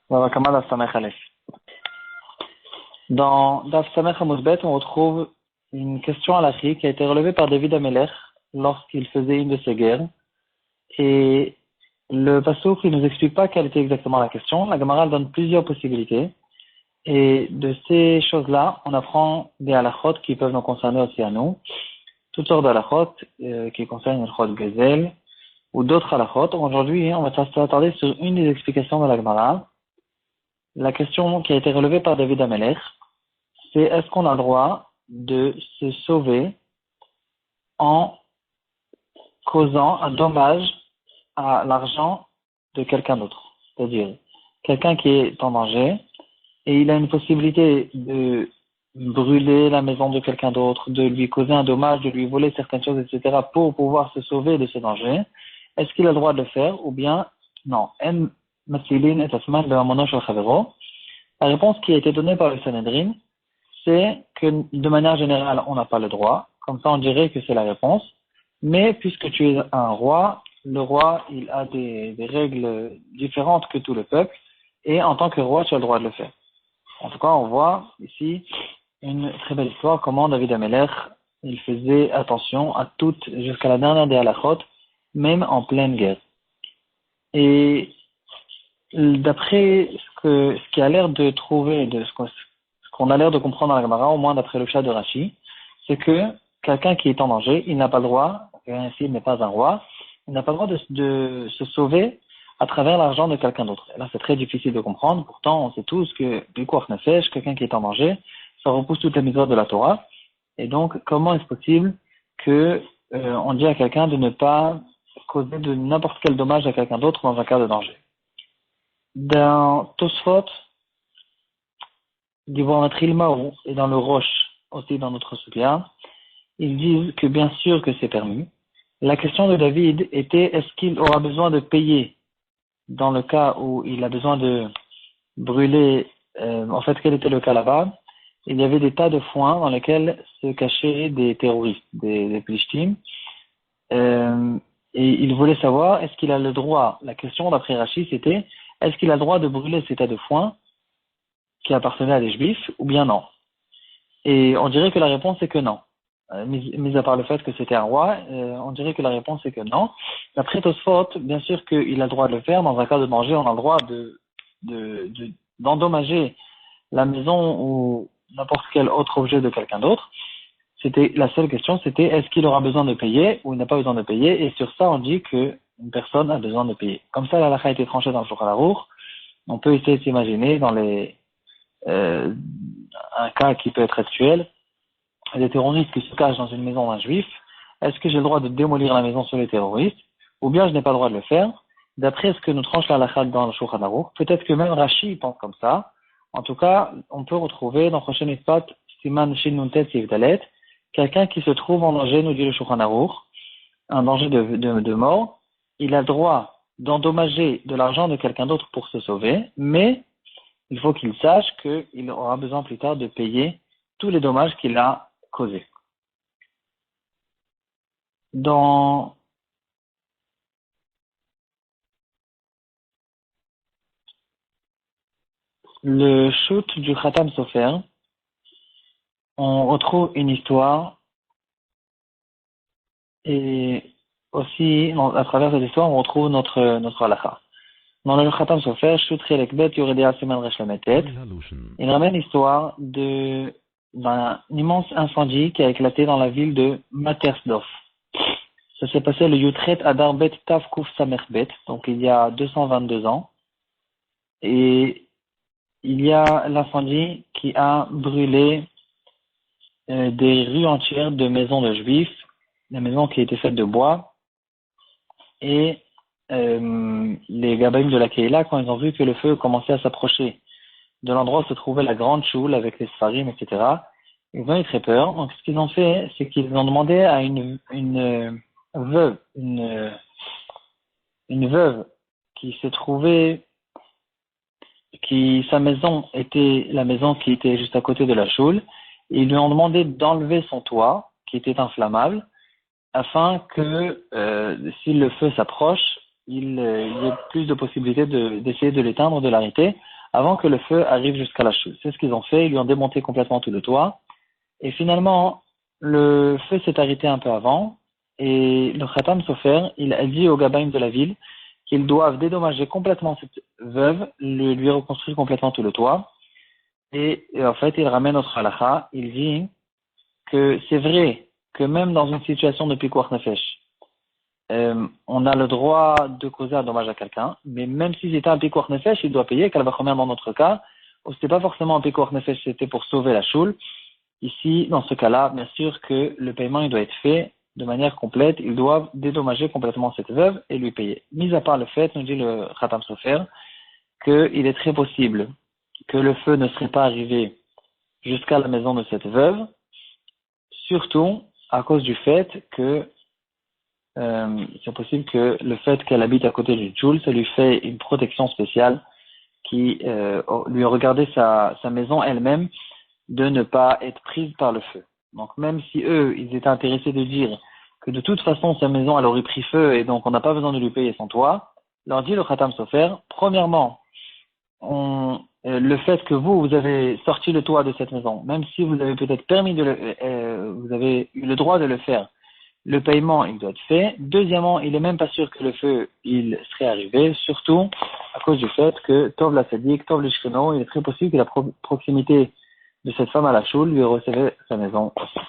Dans Daf Samech Hamuzbet, on retrouve une question à la qui a été relevée par David Amelech lorsqu'il faisait une de ses guerres. Et le passouk, il nous explique pas quelle était exactement la question. La Gemara donne plusieurs possibilités. Et de ces choses-là, on apprend des halachot qui peuvent nous concerner aussi à nous. Toutes sortes d'halachot qui concernent le chod Gezel ou d'autres halachot. Aujourd'hui, on va s'attarder sur une des explications de la Gemara. La question qui a été relevée par David Amelech, c'est est-ce qu'on a le droit de se sauver en causant un dommage à l'argent de quelqu'un d'autre. C'est-à-dire, quelqu'un qui est en danger et il a une possibilité de brûler la maison de quelqu'un d'autre, de lui causer un dommage, de lui voler certaines choses, etc. pour pouvoir se sauver de ce danger. Est-ce qu'il a le droit de le faire ou bien non? La réponse qui a été donnée par le Sanhedrin, c'est que de manière générale, on n'a pas le droit. Comme ça, on dirait que c'est la réponse. Mais puisque tu es un roi, le roi, il a des règles différentes que tout le peuple. Et en tant que roi, tu as le droit de le faire. En tout cas, on voit ici une très belle histoire, comment David Amelech, il faisait attention à toutes, jusqu'à la dernière des halachot, même en pleine guerre. Et d'après ce qui a l'air de trouver, ce qu'on a l'air de comprendre dans la Gemara, au moins d'après le chat de Rashi, c'est que quelqu'un qui est en danger, il n'a pas le droit, et ainsi il n'est pas un roi, il n'a pas le droit de se sauver à travers l'argent de quelqu'un d'autre. Et là, c'est très difficile de comprendre. Pourtant, on sait tous que, du coup, quelqu'un qui est en danger, ça repousse toutes les misères de la Torah. Et donc, comment est-ce possible que on dit à quelqu'un de ne pas causer de n'importe quel dommage à quelqu'un d'autre dans un cas de danger? Dans Tosfot, dans Trilmaou et dans le Roche, aussi dans notre soutien, ils disent que bien sûr que c'est permis. La question de David était, est-ce qu'il aura besoin de payer dans le cas où il a besoin de brûler, en fait, quel était le cas là-bas? Il y avait des tas de foin dans lesquels se cachaient des terroristes, des Plishtim, et il voulait savoir, est-ce qu'il a le droit, la question d'après Rachid, c'était, est-ce qu'il a le droit de brûler ces tas de foin qui appartenaient à des Juifs, ou bien non? Et on dirait que la réponse est que non. Mis à part le fait que c'était un roi, on dirait que la réponse est que non. D'après Tosfot, bien sûr qu'il a le droit de le faire. Dans un cas de danger, on a le droit d'endommager la maison ou n'importe quel autre objet de quelqu'un d'autre. C'était la seule question, c'était est-ce qu'il aura besoin de payer ou il n'a pas besoin de payer. Et sur ça, on dit que une personne a besoin de payer. Comme ça, la halakha a été tranchée dans le Shulchan Aruch. On peut essayer de s'imaginer dans un cas qui peut être actuel. Des terroristes qui se cachent dans une maison d'un juif, est-ce que j'ai le droit de démolir la maison sur les terroristes, ou bien je n'ai pas le droit de le faire? D'après ce que nous tranche la halakha dans le Shulchan Aruch, peut-être que même Rashi pense comme ça. En tout cas, on peut retrouver dans Prochain Ispat, Siman Shin Nuntet Yivdalet, quelqu'un qui se trouve en danger, nous dit le Shulchan Aruch, un danger de mort, il a le droit d'endommager de l'argent de quelqu'un d'autre pour se sauver, mais il faut qu'il sache qu'il aura besoin plus tard de payer tous les dommages qu'il a causés. Dans le shoot du Khatam Sofer, on retrouve une histoire et aussi, à travers cette histoire, on retrouve notre halakha. Dans le Khatam Sofer, shoot Chelekbet Yoredea Seman Reshlametet, il ramène l'histoire d'un immense incendie qui a éclaté dans la ville de Matersdorf. Ça s'est passé le Yutret Adar Bet Tav Kuf Samerbet, donc il y a 222 ans. Et il y a l'incendie qui a brûlé des rues entières de maisons de juifs, des maisons qui étaient faites de bois. Et les Gabaïm de la Keïla, quand ils ont vu que le feu commençait à s'approcher de l'endroit où se trouvait la grande choule avec les sfarim, etc., ils ont eu très peur. Donc ce qu'ils ont fait, c'est qu'ils ont demandé à une veuve, une veuve qui se trouvait, sa maison était la maison qui était juste à côté de la choule, et ils lui ont demandé d'enlever son toit, qui était inflammable, afin que si le feu s'approche, il y ait plus de possibilités d'essayer de l'éteindre, de l'arrêter, avant que le feu arrive jusqu'à la choule. C'est ce qu'ils ont fait, ils lui ont démonté complètement tout le toit. Et finalement, le feu s'est arrêté un peu avant, et le Khatam Sofer, il a dit aux Gabaïm de la ville qu'ils doivent dédommager complètement cette veuve, lui reconstruire complètement tout le toit. Et en fait, il ramène notre halakha, il dit que c'est vrai que même dans une situation de pikuach nefesh, on a le droit de causer un dommage à quelqu'un, mais même si c'était un pikuach nefesh, il doit payer, qu'elle va remettre dans notre cas, ou c'était pas forcément un pikuach nefesh, c'était pour sauver la choule. Ici, dans ce cas-là, bien sûr que le paiement il doit être fait de manière complète, ils doivent dédommager complètement cette veuve et lui payer. Mis à part le fait, nous dit le Khatam Sofer, qu'il est très possible que le feu ne serait pas arrivé jusqu'à la maison de cette veuve, surtout à cause du fait que c'est possible que le fait qu'elle habite à côté du Djoul, ça lui fait une protection spéciale qui lui a regardé sa maison elle-même de ne pas être prise par le feu. Donc même si eux, ils étaient intéressés de dire que de toute façon sa maison elle aurait pris feu et donc on n'a pas besoin de lui payer son toit, leur dit le Khatam Sofer, premièrement, le fait que vous avez sorti le toit de cette maison, même si vous avez peut-être vous avez eu le droit de le faire, le paiement, il doit être fait. Deuxièmement, il est même pas sûr que le feu, il serait arrivé, surtout à cause du fait que Tov la Sadiq, Tov le Shkeno, il est très possible que la proximité de cette femme à la choule lui recevait sa maison aussi.